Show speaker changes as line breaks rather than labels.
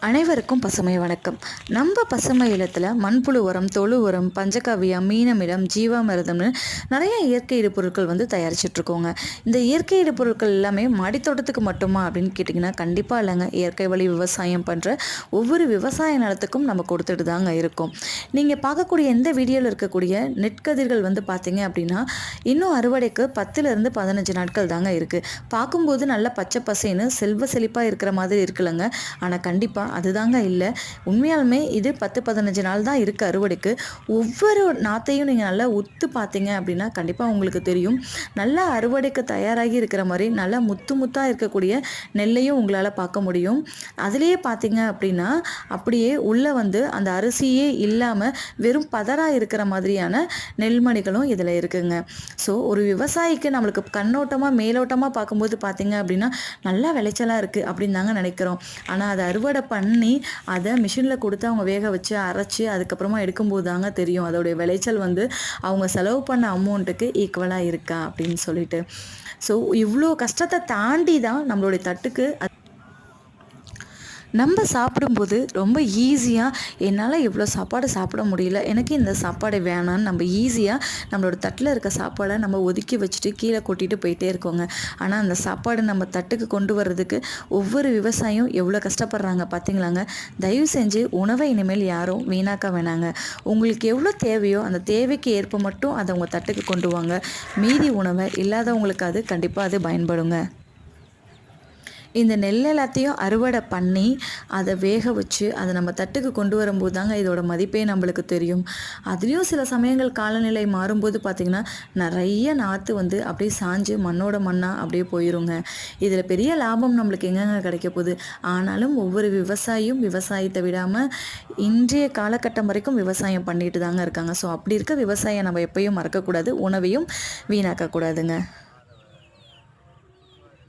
அனைவருக்கும் பசுமை வணக்கம். நம்ம பசுமை இல்லத்தில் மண்புழு உரம், தொழு உரம், பஞ்சகவ்யம், மீனமிலம், ஜீவாமிர்தம்னு நிறைய இயற்கை இடுபொருட்கள் தயாரிச்சிட்ருக்கோங்க. இந்த இயற்கை இடுபொருட்கள் எல்லாமே மாடித்தோட்டத்துக்கு மட்டுமா அப்படின்னு கேட்டிங்கன்னா கண்டிப்பாக இல்லைங்க. இயற்கை வழி விவசாயம் பண்ணுற ஒவ்வொரு விவசாய நிலத்துக்கும் நம்ம கொடுத்துட்டு தாங்க இருக்கோம். நீங்கள் பார்க்கக்கூடிய எந்த வீடியோவில் இருக்கக்கூடிய நெற்கதிர்கள் பார்த்தீங்க அப்படின்னா இன்னும் அறுவடைக்கு 10லேருந்து 15 நாட்கள் தாங்க இருக்குது. பார்க்கும்போது நல்லா பச்சை பசேன்னு செல்வ செழிப்பாக இருக்கிற மாதிரி இருக்குல்லங்க. ஆனால் கண்டிப்பாக அதுதாங்க இல்லை. உண்மையாலுமே இது 10-15 நாள் தான் இருக்குது அறுவடைக்கு. ஒவ்வொரு நாற்றையும் நீங்கள் நல்லா உத்து பார்த்தீங்க அப்படின்னா கண்டிப்பாக உங்களுக்கு தெரியும். நல்லா அறுவடைக்கு தயாராகி இருக்கிற மாதிரி நல்லா முத்து முத்தாக இருக்கக்கூடிய நெல்லையும் உங்களால் பார்க்க முடியும். அதுலேயே பார்த்தீங்க அப்படின்னா அப்படியே உள்ளே அந்த அரிசியே இல்லாமல் வெறும் பதராக இருக்கிற மாதிரியான நெல்மணிகளும் இதில் இருக்குங்க. ஸோ ஒரு விவசாயிக்கு நம்மளுக்கு கண்ணோட்டமாக மேலோட்டமாக பார்க்கும்போது பார்த்தீங்க அப்படின்னா நல்லா விளைச்சலாக இருக்குது அப்படின்னு தாங்க நினைக்கிறோம். ஆனால் அதை அறுவடை பண்ணி அதை மிஷினில் கொடுத்து அவங்க வேக வச்சு அரைச்சி அதுக்கப்புறமா எடுக்கும்போது தாங்க தெரியும் அதோடைய விளைச்சல் அவங்க செலவு பண்ண அமௌண்ட்டுக்கு ஈக்குவலாக இருக்கா அப்படின்னு சொல்லிட்டு. ஸோ இவ்வளோ கஷ்டத்தை தாண்டி தான் நம்மளுடைய தட்டுக்கு நம்ம சாப்பிடும்போது ரொம்ப ஈஸியாக என்னால் இவ்வளோ சாப்பாடு சாப்பிட முடியல, எனக்கு இந்த சாப்பாடு வேணான்னு நம்ம ஈஸியாக நம்மளோட தட்டில் இருக்க சாப்பாடை நம்ம ஒதுக்கி வச்சுட்டு கீழே கொட்டிட்டு போயிட்டே இருக்கோங்க. ஆனால் அந்த சாப்பாடு நம்ம தட்டுக்கு கொண்டு வர்றதுக்கு ஒவ்வொரு விவசாயியும் எவ்வளோ கஷ்டப்படுறாங்க பார்த்தீங்களாங்க. தயவு செஞ்சு உணவை இனிமேல் யாரும் வீணாக்க வேணாங்க. உங்களுக்கு எவ்வளோ தேவையோ அந்த தேவைக்கு ஏற்ப மட்டும் அதை உங்கள் தட்டுக்கு கொண்டு வாங்க. மீதி உணவை இல்லாதவங்களுக்கு அது கண்டிப்பாக அது பயன்படுங்க. இந்த நெல் எல்லாத்தையும் அறுவடை பண்ணி அதை வேக வச்சு அதை நம்ம தட்டுக்கு கொண்டு வரும்போது தாங்க இதோட மதிப்பே நம்மளுக்கு தெரியும். அதுலேயும் சில சமயங்கள் காலநிலை மாறும்போது பார்த்திங்கன்னா நிறைய நாற்று அப்படியே சாஞ்சு மண்ணோட மண்ணாக அப்படியே போயிருங்க. இதில் பெரிய லாபம் நம்மளுக்கு எங்கெங்க கிடைக்க போகுது. ஆனாலும் ஒவ்வொரு விவசாயியும் விவசாயத்தை விடாமல் இன்றைய காலகட்டம் வரைக்கும் விவசாயம் பண்ணிட்டு தாங்க இருக்காங்க. ஸோ அப்படி இருக்க விவசாயம் நம்ம எப்பயும் மறக்கக்கூடாது, உணவையும் வீணாக்கக்கூடாதுங்க.